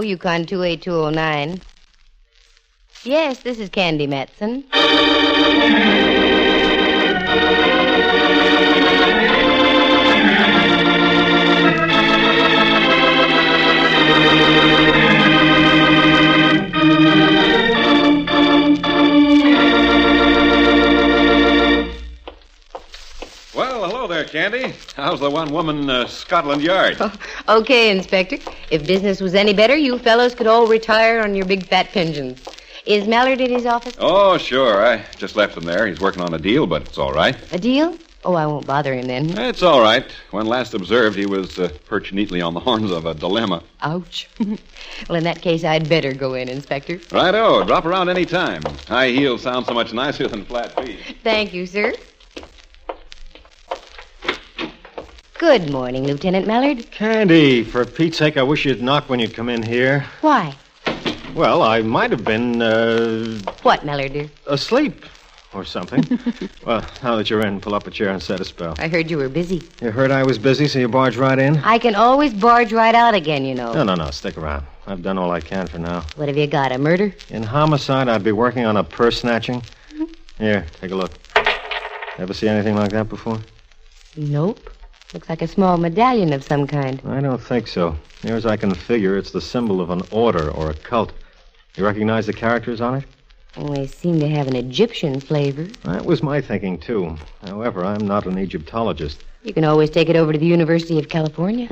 Yukon 28209. Yes, this is Candy Matson. Well, hello there, Candy. How's the one-woman Scotland Yard? Oh, okay, Inspector. If business was any better, you fellows could all retire on your big fat pensions. Is Mallard in his office? Oh, sure. I just left him there. He's working on a deal, but it's all right. A deal? Oh, I won't bother him then. It's all right. When last observed, he was perched neatly on the horns of a dilemma. Ouch. Well, in that case, I'd better go in, Inspector. Righto. Drop around any time. High heels sound so much nicer than flat feet. Thank you, sir. Good morning, Lieutenant Mallard. Candy, for Pete's sake, I wish you'd knock when you come in here. Why? Well, I might have been, What, Mallard, dear? asleep or something. Well, now that you're in, pull up a chair and set a spell. I heard you were busy. You heard I was busy, so you barged right in? I can always barge right out again, you know. No, stick around. I've done all I can for now. What have you got, a murder? In homicide, I'd be working on a purse snatching. Here, take a look. Ever see anything like that before? Nope. Looks like a small medallion of some kind. I don't think so. Near as I can figure, it's the symbol of an order or a cult. You recognize the characters on it? Oh, they seem to have an Egyptian flavor. That was my thinking, too. However, I'm not an Egyptologist. You can always take it over to the University of California.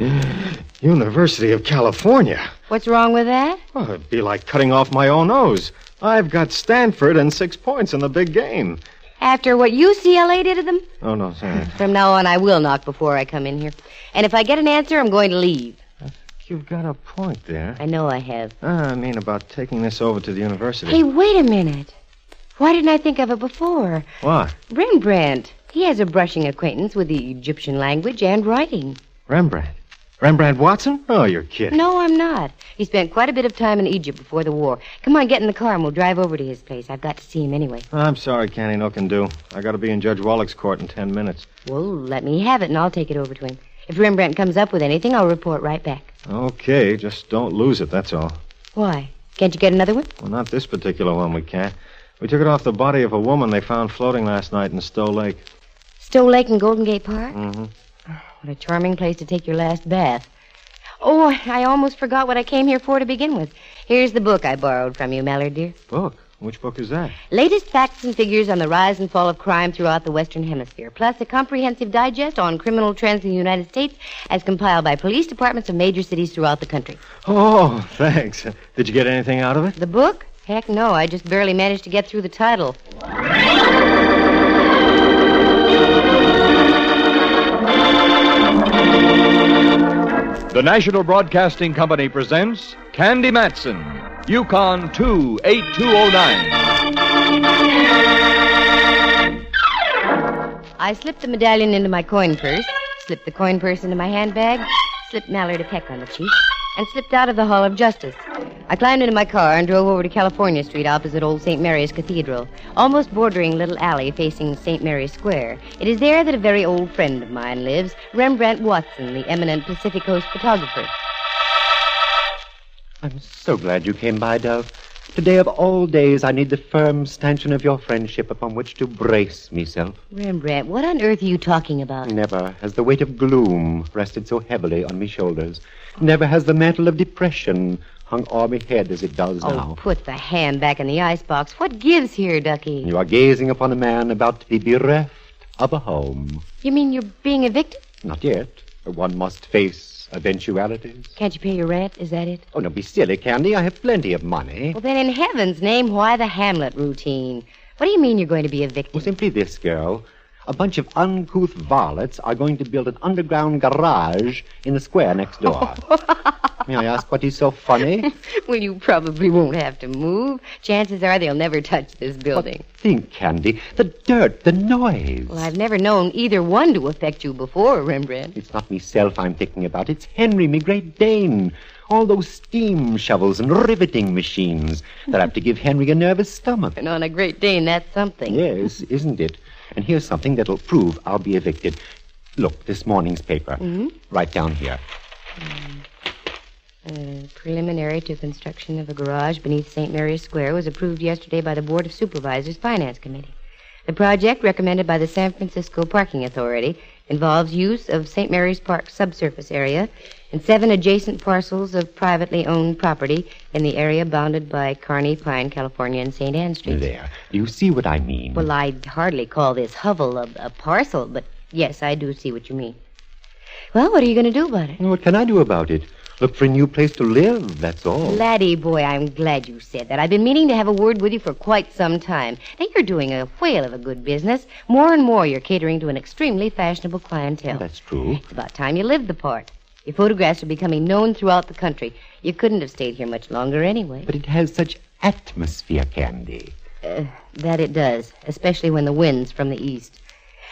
University of California? What's wrong with that? Well, it'd be like cutting off my own nose. I've got Stanford and 6 points in the big game. After what UCLA did to them? Oh, no, sorry. From now on, I will knock before I come in here. And if I get an answer, I'm going to leave. You've got a point there. I know I have. I mean about taking this over to the university. Hey, wait a minute. Why didn't I think of it before? What? Rembrandt. He has a brushing acquaintance with the Egyptian language and writing. Rembrandt? Rembrandt Watson? Oh, you're kidding. No, I'm not. He spent quite a bit of time in Egypt before the war. Come on, get in the car and we'll drive over to his place. I've got to see him anyway. I'm sorry, Candy. No can do. I got to be in Judge Wallach's court in 10 minutes. Well, let me have it and I'll take it over to him. If Rembrandt comes up with anything, I'll report right back. Okay, just don't lose it, that's all. Why? Can't you get another one? Well, not this particular one, we can't. We took it off the body of a woman they found floating last night in Stowe Lake. Stowe Lake and Golden Gate Park? Mm-hmm. What a charming place to take your last bath. Oh, I almost forgot what I came here for to begin with. Here's the book I borrowed from you, Mallard, dear. Book? Which book is that? Latest facts and figures on the rise and fall of crime throughout the Western Hemisphere, plus a comprehensive digest on criminal trends in the United States as compiled by police departments of major cities throughout the country. Oh, thanks. Did you get anything out of it? The book? Heck no, I just barely managed to get through the title. The National Broadcasting Company presents Candy Matson, Yukon 28209. I slipped the medallion into my coin purse, slipped the coin purse into my handbag, slipped Mallard a peck on the cheek, and slipped out of the Hall of Justice. I climbed into my car and drove over to California Street opposite Old St. Mary's Cathedral, almost bordering Little Alley facing St. Mary's Square. It is there that a very old friend of mine lives, Rembrandt Watson, the eminent Pacific Coast photographer. I'm so glad you came by, Dove. Today of all days, I need the firm stanchion of your friendship upon which to brace myself. Rembrandt, what on earth are you talking about? Never has the weight of gloom rested so heavily on me shoulders. Never has the mantle of depression hung o'er me head as it does now. Oh, put the hand back in the icebox. What gives here, Ducky? You are gazing upon a man about to be bereft of a home. You mean you're being evicted? Not yet. One must face eventualities. Can't you pay your rent? Is that it? Oh, don't be silly, Candy. I have plenty of money. Well, then in heaven's name, why the Hamlet routine? What do you mean you're going to be evicted? Well, simply this, girl. A bunch of uncouth varlets are going to build an underground garage in the square next door. May I ask what is so funny? Well, you probably won't have to move. Chances are they'll never touch this building. But think, Candy. The dirt, the noise. Well, I've never known either one to affect you before, Rembrandt. It's not myself I'm thinking about. It's Henry, me Great Dane. All those steam shovels and riveting machines that have to give Henry a nervous stomach. And on a Great Dane, that's something. Yes, isn't it? And here's something that'll prove I'll be evicted. Look, this morning's paper. Mm-hmm. Right down here. Preliminary to construction of a garage beneath St. Mary's Square was approved yesterday by the Board of Supervisors Finance Committee. The project, recommended by the San Francisco Parking Authority, involves use of St. Mary's Park subsurface area and 7 adjacent parcels of privately owned property in the area bounded by Kearney, Pine, California, and St. Anne Streets. There. Do you see what I mean? Well, I'd hardly call this hovel a parcel, but yes, I do see what you mean. Well, what are you going to do about it? What can I do about it? Look for a new place to live, that's all. Laddie boy, I'm glad you said that. I've been meaning to have a word with you for quite some time. Now, you're doing a whale of a good business. More and more, you're catering to an extremely fashionable clientele. That's true. It's about time you lived the part. Your photographs are becoming known throughout the country. You couldn't have stayed here much longer anyway. But it has such atmosphere, Candy. That it does, especially when the wind's from the east.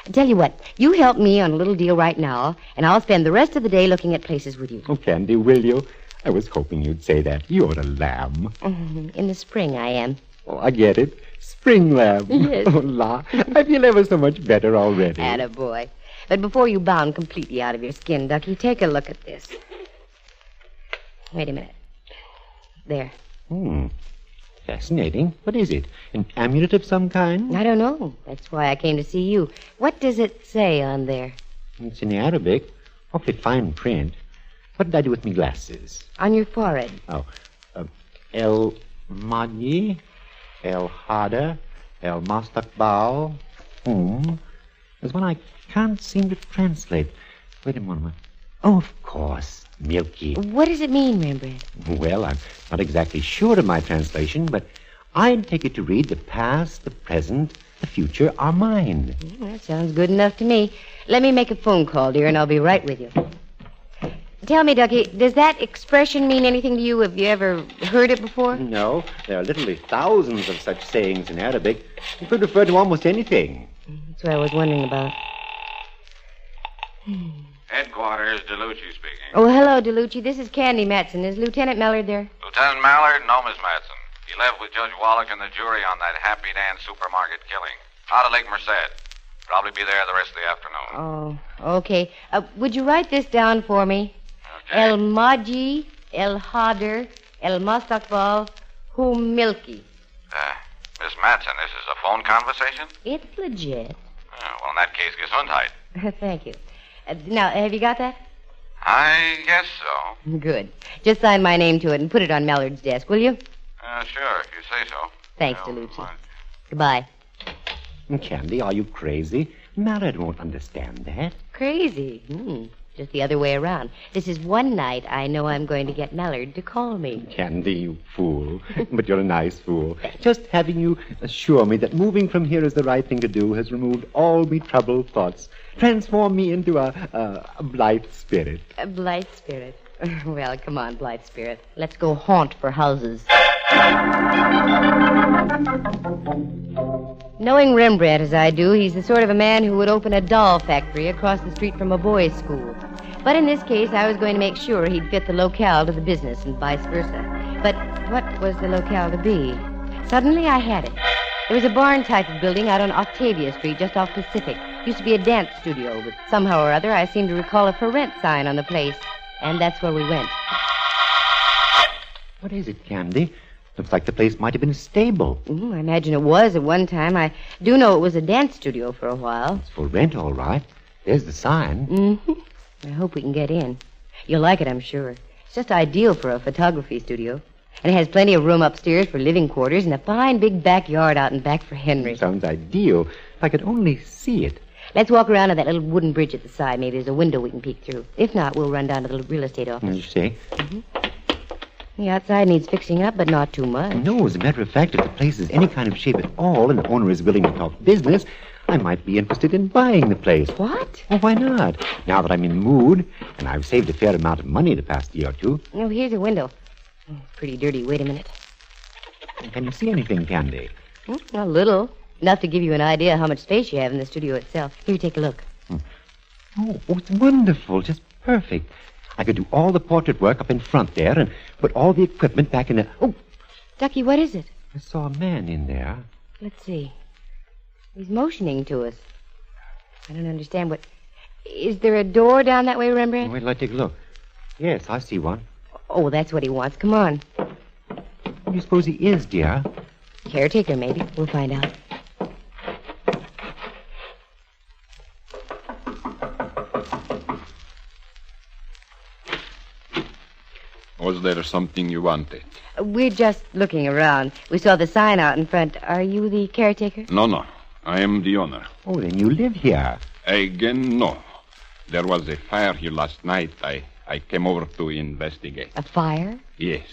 I tell you what, you help me on a little deal right now, and I'll spend the rest of the day looking at places with you. Oh, Candy, will you? I was hoping you'd say that. You're a lamb. In the spring, I am. Oh, I get it. Spring lamb. Yes. Oh, la. I feel ever so much better already. Attaboy. But before you bound completely out of your skin, Ducky, take a look at this. Wait a minute. There. Fascinating. What is it? An amulet of some kind? I don't know. That's why I came to see you. What does it say on there? It's in Arabic. Awfully fine print. What did I do with me glasses? On your forehead. Oh. El Madi, El Hada, El Mastakbal. There's one I can't seem to translate. Wait a moment. Oh, of course. Milky. What does it mean, Rembrandt? Well, I'm not exactly sure of my translation, but I'd take it to read the past, the present, the future are mine. That sounds good enough to me. Let me make a phone call, dear, and I'll be right with you. Tell me, Ducky, does that expression mean anything to you? Have you ever heard it before? No, there are literally thousands of such sayings in Arabic. It could refer to almost anything. That's what I was wondering about. Headquarters, DeLucci speaking. Oh, hello, DeLucci. This is Candy Matson. Is Lieutenant Mallard there? Lieutenant Mallard? No, Miss Matson. He left with Judge Wallach and the jury on that Happy Dan supermarket killing. Out of Lake Merced. Probably be there the rest of the afternoon. Oh, okay. Would you write this down for me? Okay. El Maji, El Hader, El Mastakbal, Hu Milky. Miss Matson, this is a phone conversation? It's legit. Well, in that case, Gesundheit. Thank you. Now, have you got that? I guess so. Good. Just sign my name to it and put it on Mallard's desk, will you? Sure, if you say so. Thanks, DeLucci. Goodbye. Candy, are you crazy? Mallard won't understand that. Crazy? Just the other way around. This is one night I know I'm going to get Mallard to call me. Candy, you fool. But you're a nice fool. Just having you assure me that moving from here is the right thing to do has removed all me troubled thoughts. Transform me into a blithe spirit. A blithe spirit? Well, come on, blithe spirit. Let's go haunt for houses. Knowing Rembrandt as I do, he's the sort of a man who would open a doll factory across the street from a boys' school. But in this case, I was going to make sure he'd fit the locale to the business and vice versa. But what was the locale to be? Suddenly I had it. There was a barn type of building out on Octavia Street, just off Pacific. Used to be a dance studio, but somehow or other I seem to recall a for rent sign on the place. And that's where we went. What is it, Candy? Looks like the place might have been a stable. I imagine it was at one time. I do know it was a dance studio for a while. It's for rent, all right. There's the sign. I hope we can get in. You'll like it, I'm sure. It's just ideal for a photography studio. And it has plenty of room upstairs for living quarters and a fine big backyard out in back for Henry. Sounds ideal. If I could only see it. Let's walk around to that little wooden bridge at the side. Maybe there's a window we can peek through. If not, we'll run down to the real estate office. You see? The outside needs fixing up, but not too much. No, as a matter of fact, if the place is any kind of shape at all and the owner is willing to talk business, I might be interested in buying the place. What? Well, why not? Now that I'm in the mood, and I've saved a fair amount of money the past year or two. Oh, here's a window. Pretty dirty. Wait a minute. Can you see anything, Candy? A little. Enough to give you an idea how much space you have in the studio itself. Here, take a look. Oh, it's wonderful. Just perfect. I could do all the portrait work up in front there and put all the equipment back in the... Oh, Ducky, what is it? I saw a man in there. Let's see. He's motioning to us. I don't understand what... Is there a door down that way, Rembrandt? Wait till I take a look. Yes, I see one. Oh, that's what he wants. Come on. Who do you suppose he is, dear? Caretaker, maybe. We'll find out. Was there something you wanted? We're just looking around. We saw the sign out in front. Are you the caretaker? No. I am the owner. Oh, then you live here. Again, no. There was a fire here last night. I came over to investigate. A fire? Yes.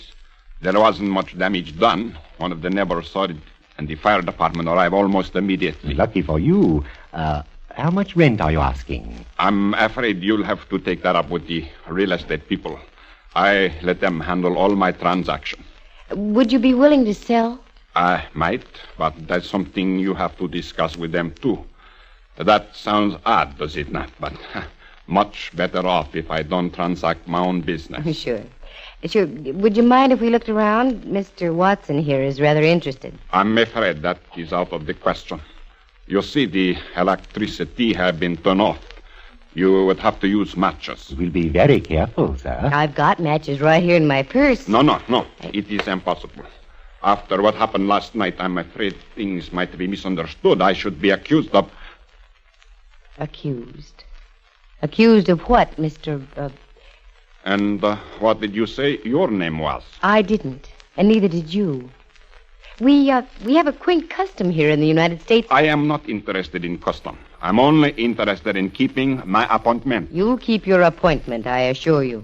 There wasn't much damage done. One of the neighbors saw it, and the fire department arrived almost immediately. Lucky for you. How much rent are you asking? I'm afraid you'll have to take that up with the real estate people. I let them handle all my transactions. Would you be willing to sell? I might, but that's something you have to discuss with them, too. That sounds odd, does it not? But much better off if I don't transact my own business. Sure. Would you mind if we looked around? Mr. Watson here is rather interested. I'm afraid that is out of the question. You see, the electricity has been turned off. You would have to use matches. We'll be very careful, sir. I've got matches right here in my purse. No. It is impossible. After what happened last night, I'm afraid things might be misunderstood. I should be accused of... Accused? Accused of what, Mr. And what did you say your name was? I didn't, and neither did you. We have a quaint custom here in the United States. I am not interested in custom. I'm only interested in keeping my appointment. You'll keep your appointment, I assure you.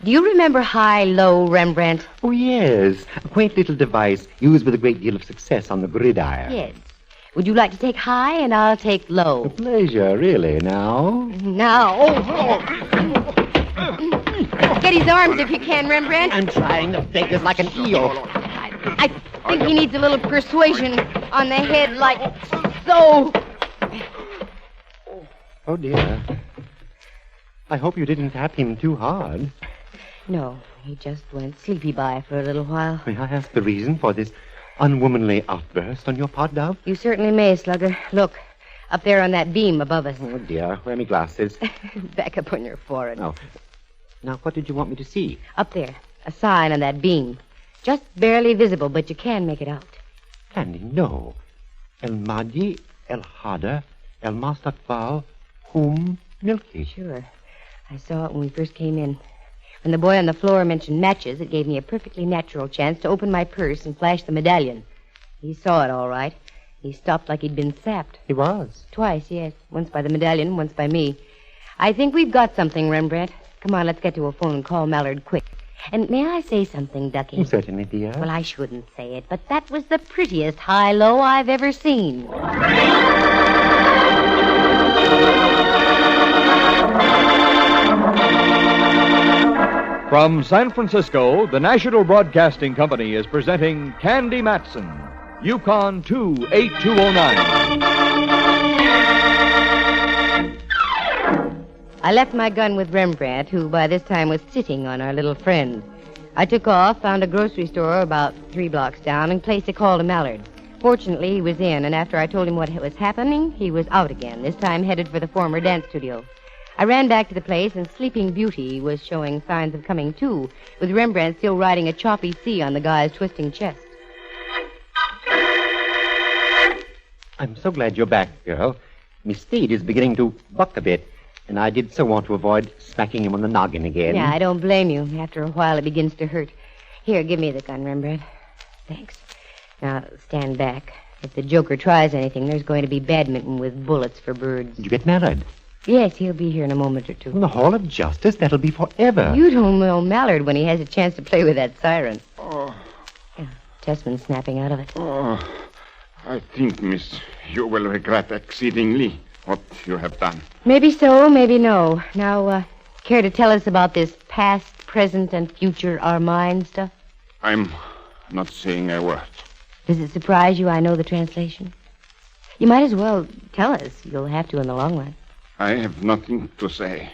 Do you remember high-low Rembrandt? Oh, yes. A quaint little device used with a great deal of success on the gridiron. Yes. Would you like to take high, and I'll take low? A pleasure, really. Now? Get his arms if you can, Rembrandt. I'm trying to take this like an eel. I think he needs a little persuasion on the head, like so. Oh, dear. I hope you didn't tap him too hard. No, he just went sleepy by for a little while. May I ask the reason for this unwomanly outburst on your part, Dove? You certainly may, Slugger. Look, up there on that beam above us. Oh, dear. Where are my glasses? Back up on your forehead. Oh. Now, what did you want me to see? Up there, a sign on that beam. Just barely visible, but you can make it out. Candy, no. El Mahdi, El Hada, El Mastaqbal, Milky. Sure. I saw it when we first came in. When the boy on the floor mentioned matches, it gave me a perfectly natural chance to open my purse and flash the medallion. He saw it all right. He stopped like he'd been sapped. He was? Twice, yes. Once by the medallion, once by me. I think we've got something, Rembrandt. Come on, let's get to a phone and call Mallard quick. And may I say something, Ducky? Certainly, dear. Well, I shouldn't say it, but that was the prettiest high-low I've ever seen. From San Francisco, the National Broadcasting Company is presenting Candy Matson, Yukon 28209. I left my gun with Rembrandt, who by this time was sitting on our little friend. I took off, found a grocery store about 3 blocks down, and placed a call to Mallard. Fortunately, he was in, and after I told him what was happening, he was out again, this time headed for the former dance studio. I ran back to the place, and Sleeping Beauty was showing signs of coming to, with Rembrandt still riding a choppy sea on the guy's twisting chest. I'm so glad you're back, girl. Miss Steed is beginning to buck a bit, and I did so want to avoid smacking him on the noggin again. Yeah, I don't blame you. After a while, it begins to hurt. Here, give me the gun, Rembrandt. Thanks. Now, stand back. If the Joker tries anything, there's going to be badminton with bullets for birds. Did you get Mallard? Yes, he'll be here in a moment or two. In the Hall of Justice? That'll be forever. You don't know Mallard when he has a chance to play with that siren. Oh. Yeah, Tessman's snapping out of it. Oh, I think, miss, you will regret exceedingly what you have done. Maybe so, maybe no. Now, care to tell us about this past, present, and future are mine stuff? I'm not saying a word. Does it surprise you I know the translation? You might as well tell us. You'll have to in the long run. I have nothing to say,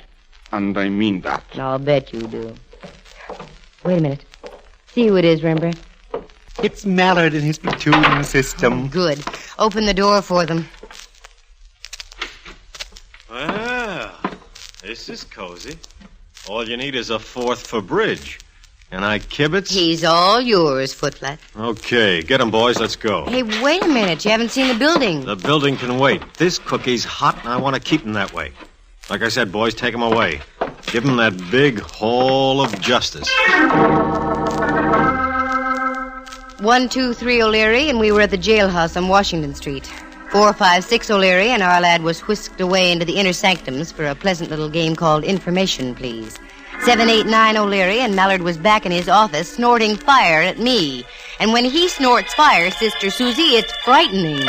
and I mean that. I'll bet you do. Wait a minute. See who it is, Rembrandt. It's Mallard and his platoon system. Good. Open the door for them. Well, this is cozy. All you need is a 4th for bridge. And I kibitz? He's all yours, Footflat. Okay, get him, boys. Let's go. Hey, wait a minute. You haven't seen the building. The building can wait. This cookie's hot, and I want to keep him that way. Like I said, boys, take him away. Give him that big hall of justice. 123 O'Leary, and we were at the jailhouse on Washington Street. 456 O'Leary, and our lad was whisked away into the inner sanctums for a pleasant little game called Information, Please. 789 O'Leary, and Mallard was back in his office snorting fire at me. And when he snorts fire, Sister Susie, it's frightening.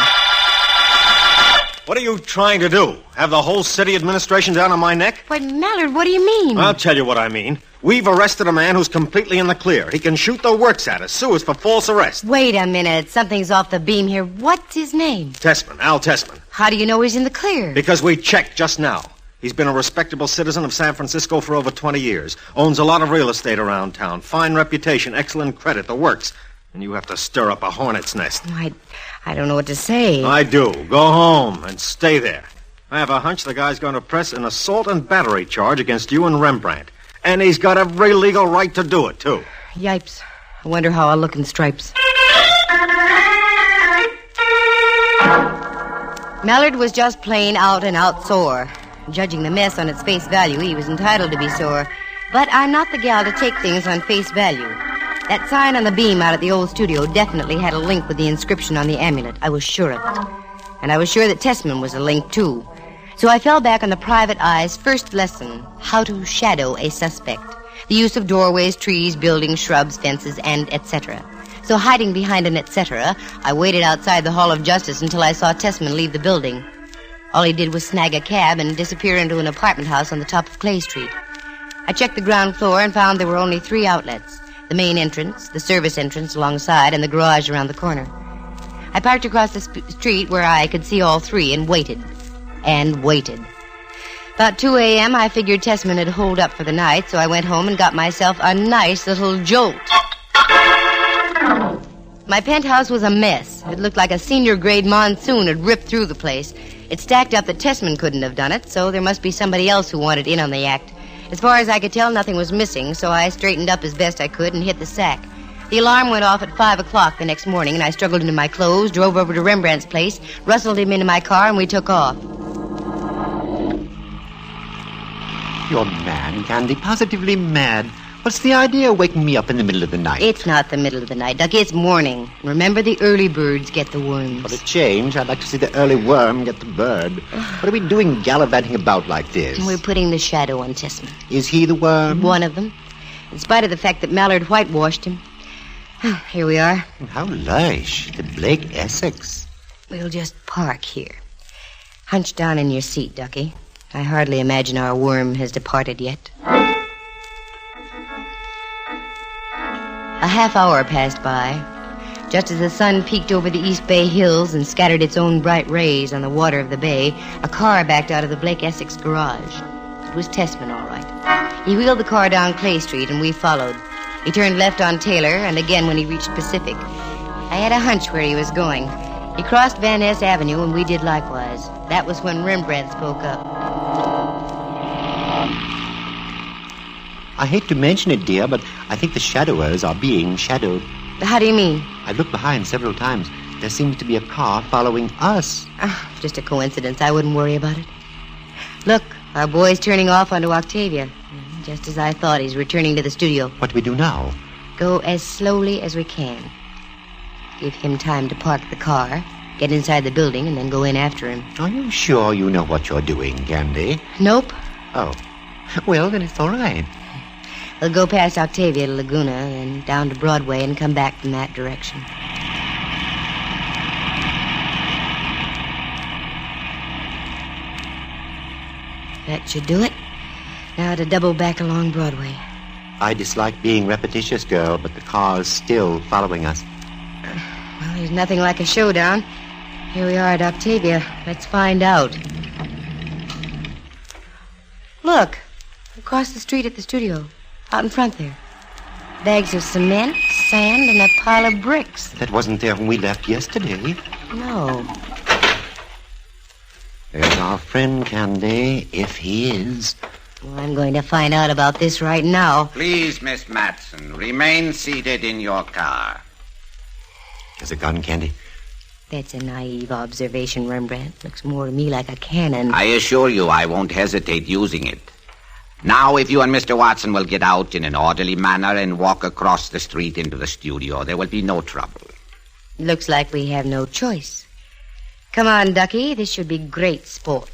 What are you trying to do? Have the whole city administration down on my neck? Why, Mallard, what do you mean? I'll tell you what I mean. We've arrested a man who's completely in the clear. He can shoot the works at us, sue us for false arrest. Wait a minute. Something's off the beam here. What's his name? Tessman, Al Tessman. How do you know he's in the clear? Because we checked just now. He's been a respectable citizen of San Francisco for over 20 years. Owns a lot of real estate around town. Fine reputation, excellent credit, the works. And you have to stir up a hornet's nest. I don't know what to say. I do. Go home and stay there. I have a hunch the guy's going to press an assault and battery charge against you and Rembrandt. And he's got every legal right to do it, too. Yipes. I wonder how I'll look in stripes. Mallard was just plain out and out sore. Judging the mess on its face value, he was entitled to be sore. But I'm not the gal to take things on face value. That sign on the beam out at the old studio definitely had a link with the inscription on the amulet. I was sure of it. And I was sure that Tessman was a link, too. So I fell back on the private eye's first lesson, how to shadow a suspect. The use of doorways, trees, buildings, shrubs, fences, and etc. So hiding behind an etc., I waited outside the Hall of Justice until I saw Tessman leave the building. All he did was snag a cab and disappear into an apartment house on the top of Clay Street. I checked the ground floor and found there were only 3 outlets. The main entrance, the service entrance alongside, and the garage around the corner. I parked across the street where I could see all 3 and waited. And waited. About 2 a.m., I figured Tessman had holed up for the night, so I went home and got myself a nice little jolt. My penthouse was a mess. It looked like a senior-grade monsoon had ripped through the place. It stacked up that Tessman couldn't have done it, so there must be somebody else who wanted in on the act. As far as I could tell, nothing was missing, so I straightened up as best I could and hit the sack. The alarm went off at 5 o'clock the next morning, and I struggled into my clothes, drove over to Rembrandt's place, rustled him into my car, and we took off. You're mad, Candy. Positively mad. What's the idea of waking me up in the middle of the night? It's not the middle of the night, Ducky. It's morning. Remember, the early birds get the worms. For a change, I'd like to see the early worm get the bird. What are we doing gallivanting about like this? We're putting the shadow on Tessman. Is he the worm? One of them. In spite of the fact that Mallard whitewashed him. Here we are. How lush. The Blake Essex. We'll just park here. Hunch down in your seat, Ducky. I hardly imagine our worm has departed yet. A half hour passed by. Just as the sun peeked over the East Bay hills and scattered its own bright rays on the water of the bay, a car backed out of the Blake Essex garage. It was Tessman, all right. He wheeled the car down Clay Street, and we followed. He turned left on Taylor, and again when he reached Pacific. I had a hunch where he was going. He crossed Van Ness Avenue, and we did likewise. That was when Rembrandt spoke up. I hate to mention it, dear, but I think the shadowers are being shadowed. How do you mean? I looked behind several times. There seems to be a car following us. Just a coincidence. I wouldn't worry about it. Look, our boy's turning off onto Octavia. Just as I thought, he's returning to the studio. What do we do now? Go as slowly as we can. Give him time to park the car, get inside the building, and then go in after him. Are you sure you know what you're doing, Candy? Nope. Oh. Well, then it's all right. We'll go past Octavia to Laguna, and down to Broadway, and come back from that direction. That should do it. Now to double back along Broadway. I dislike being repetitious, girl, but the car's still following us. Well, there's nothing like a showdown. Here we are at Octavia. Let's find out. Look, across the street at the studio. Out in front there. Bags of cement, sand, and a pile of bricks. That wasn't there when we left yesterday. No. There's our friend, Candy, if he is. Well, I'm going to find out about this right now. Please, Miss Matson, remain seated in your car. Is it gun, Candy? That's a naive observation, Rembrandt. Looks more to me like a cannon. I assure you I won't hesitate using it. Now, if you and Mr. Watson will get out in an orderly manner and walk across the street into the studio, there will be no trouble. Looks like we have no choice. Come on, Ducky. This should be great sport.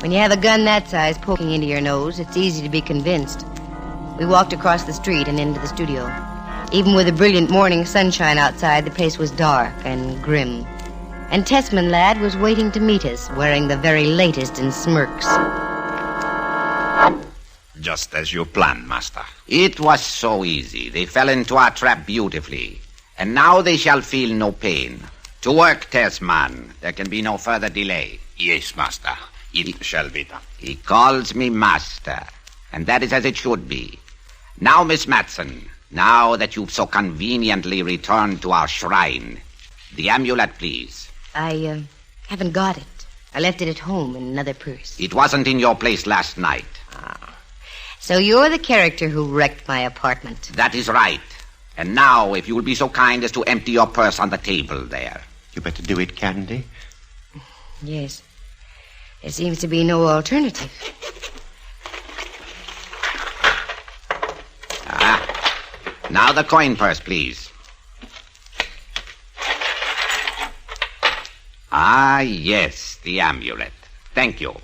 When you have a gun that size poking into your nose, it's easy to be convinced. We walked across the street and into the studio. Even with the brilliant morning sunshine outside, the place was dark and grim. And Tessman lad was waiting to meet us, wearing the very latest in smirks. Just as you planned, Master. It was so easy. They fell into our trap beautifully. And now they shall feel no pain. To work, Tessman. There can be no further delay. Yes, Master. It shall be done. He calls me Master. And that is as it should be. Now, Miss Matson, now that you've so conveniently returned to our shrine, the amulet, please. I haven't got it. I left it at home in another purse. It wasn't in your place last night. So you're the character who wrecked my apartment. That is right. And now, if you will be so kind as to empty your purse on the table there. You better do it, Candy. Yes. There seems to be no alternative. Now the coin purse, please. Yes, the amulet. Thank you.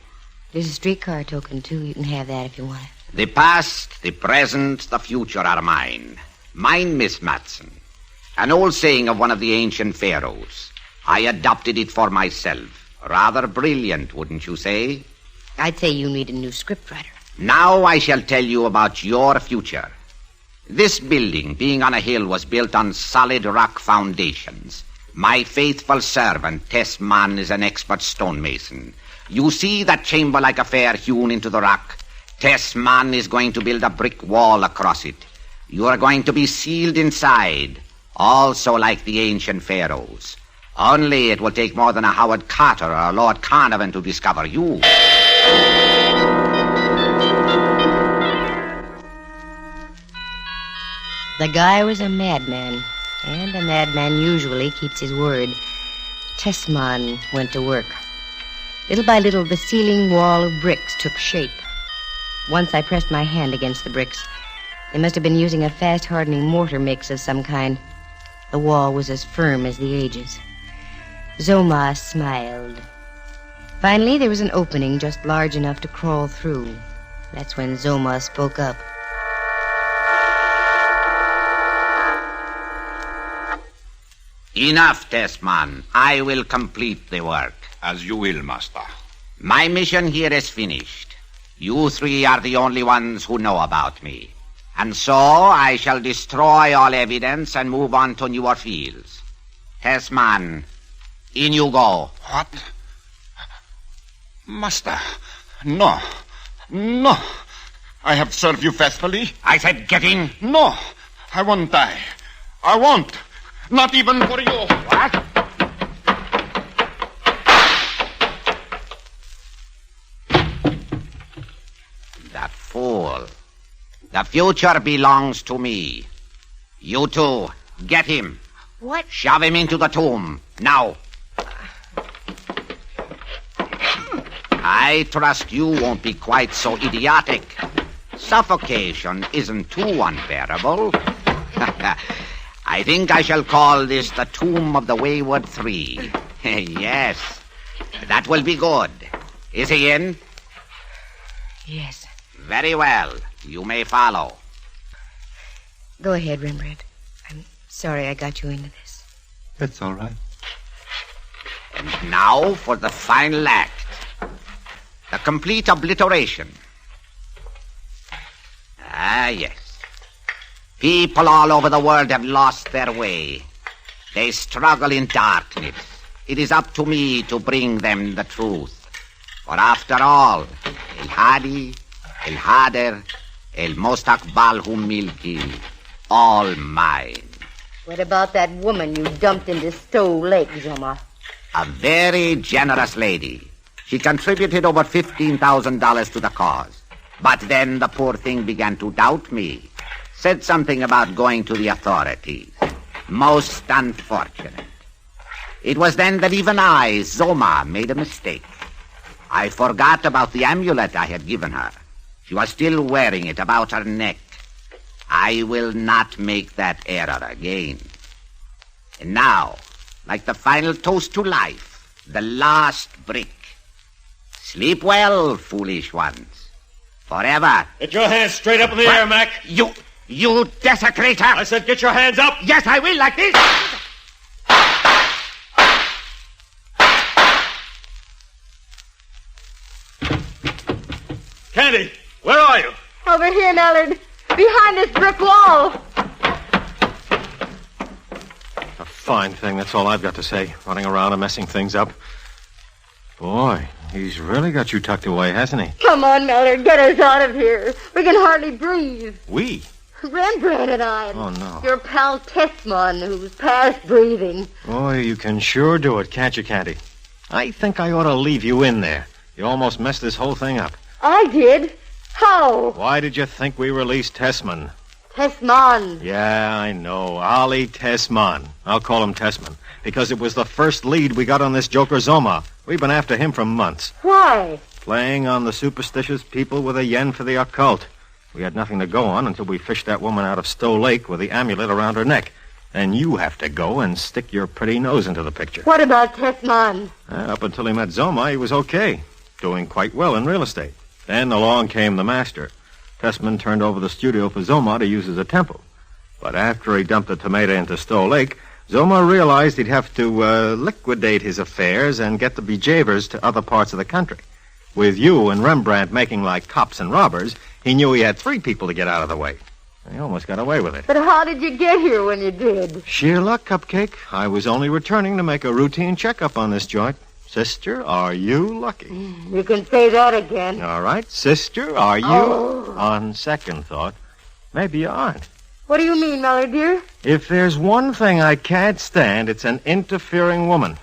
There's a streetcar token, too. You can have that if you want it. The past, the present, the future are mine. Mine, Miss Matson. An old saying of one of the ancient pharaohs. I adopted it for myself. Rather brilliant, wouldn't you say? I'd say you need a new scriptwriter. Now I shall tell you about your future. This building, being on a hill, was built on solid rock foundations. My faithful servant, Tessman, is an expert stonemason. You see that chamber-like affair hewn into the rock? Tessman is going to build a brick wall across it. You are going to be sealed inside, also like the ancient pharaohs. Only it will take more than a Howard Carter or a Lord Carnarvon to discover you. The guy was a madman, and a madman usually keeps his word. Tessman went to work. Little by little, the ceiling wall of bricks took shape. Once I pressed my hand against the bricks. They must have been using a fast-hardening mortar mix of some kind. The wall was as firm as the ages. Zoma smiled. Finally, there was an opening just large enough to crawl through. That's when Zoma spoke up. Enough, Tessman. I will complete the work. As you will, Master. My mission here is finished. You three are the only ones who know about me. And so I shall destroy all evidence and move on to newer fields. Tessman, in you go. What? Master, no. No. I have served you faithfully. I said get in. No, I won't die. I won't. Not even for you. What? That fool. The future belongs to me. You two, get him. What? Shove him into the tomb. Now. I trust you won't be quite so idiotic. Suffocation isn't too unbearable. I think I shall call this the Tomb of the Wayward Three. Yes, that will be good. Is he in? Yes. Very well. You may follow. Go ahead, Rembrandt. I'm sorry I got you into this. That's all right. And now for the final act. The complete obliteration. Yes. People all over the world have lost their way. They struggle in darkness. It is up to me to bring them the truth. For after all, El Hadi, El Hader, El Mostakbal Humilki, all mine. What about that woman you dumped into Stowe Lake, Zoma? A very generous lady. She contributed over $15,000 to the cause. But then the poor thing began to doubt me. Said something about going to the authorities. Most unfortunate. It was then that even I, Zoma, made a mistake. I forgot about the amulet I had given her. She was still wearing it about her neck. I will not make that error again. And now, like the final toast to life, the last brick. Sleep well, foolish ones. Forever. Get your hands straight up in the air, Mac. You desecrator! I said get your hands up. Yes, I will, like this. Candy, where are you? Over here, Mallard. Behind this brick wall. A fine thing, that's all I've got to say. Running around and messing things up. Boy, he's really got you tucked away, hasn't he? Come on, Mallard. Get us out of here. We can hardly breathe. We? Rembrandt and I. Oh, no. Your pal Tessman, who's past breathing. Boy, you can sure do it, can't you, Candy? I think I ought to leave you in there. You almost messed this whole thing up. I did? How? Why did you think we released Tessman? Tessman. Yeah, I know. Ollie Tessman. I'll call him Tessman. Because it was the first lead we got on this joker Zoma. We've been after him for months. Why? Playing on the superstitious people with a yen for the occult. We had nothing to go on until we fished that woman out of Stowe Lake with the amulet around her neck. And you have to go and stick your pretty nose into the picture. What about Tessman? Up until he met Zoma, he was okay. Doing quite well in real estate. Then along came the master. Tessman turned over the studio for Zoma to use as a temple. But after he dumped the tomato into Stowe Lake, Zoma realized he'd have to liquidate his affairs and get the bejavers to other parts of the country. With you and Rembrandt making like cops and robbers, he knew he had 3 people to get out of the way. He almost got away with it. But how did you get here when you did? Sheer luck, Cupcake. I was only returning to make a routine checkup on this joint. Sister, are you lucky? You can say that again. All right. Sister, are you? Oh. On second thought, maybe you aren't. What do you mean, Mallard, dear? If there's one thing I can't stand, it's an interfering woman.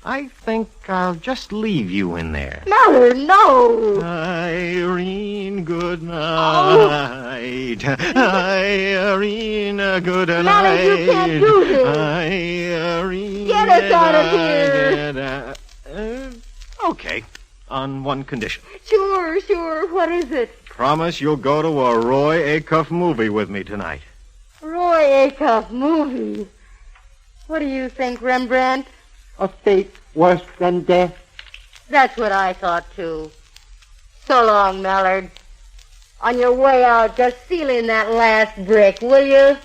I think I'll just leave you in there. Mallard, no. Irene, good night. Irene, good night. Mallard, you can't do this. Irene. Get us out of here. Okay, on one condition. Sure. What is it? Promise you'll go to a Roy Acuff movie with me tonight. Roy Acuff movie. What do you think, Rembrandt? A fate worse than death. That's what I thought, too. So long, Mallard. On your way out, just seal in that last brick, will you?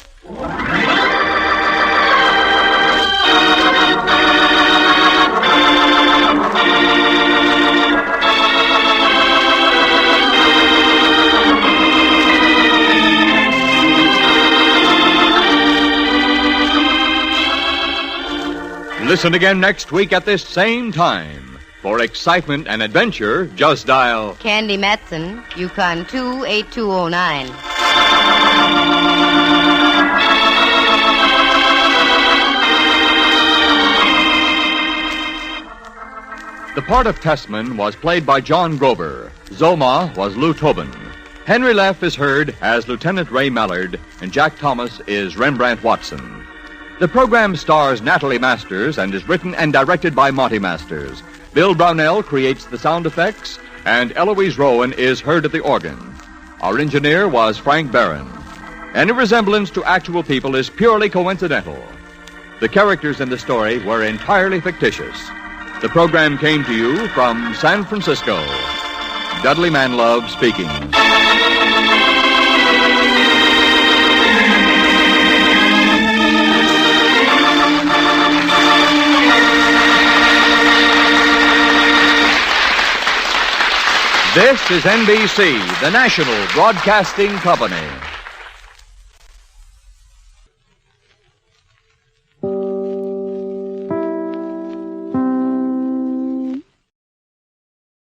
Listen again next week at this same time. For excitement and adventure, just dial Candy Matson, Yukon 28209. The part of Tessman was played by John Grober. Zoma was Lou Tobin. Henry Leff is heard as Lieutenant Ray Mallard, and Jack Thomas is Rembrandt Watson. The program stars Natalie Masters and is written and directed by Monty Masters. Bill Brownell creates the sound effects, and Eloise Rowan is heard at the organ. Our engineer was Frank Barron. Any resemblance to actual people is purely coincidental. The characters in the story were entirely fictitious. The program came to you from San Francisco. Dudley Manlove speaking. This is NBC, the national broadcasting company.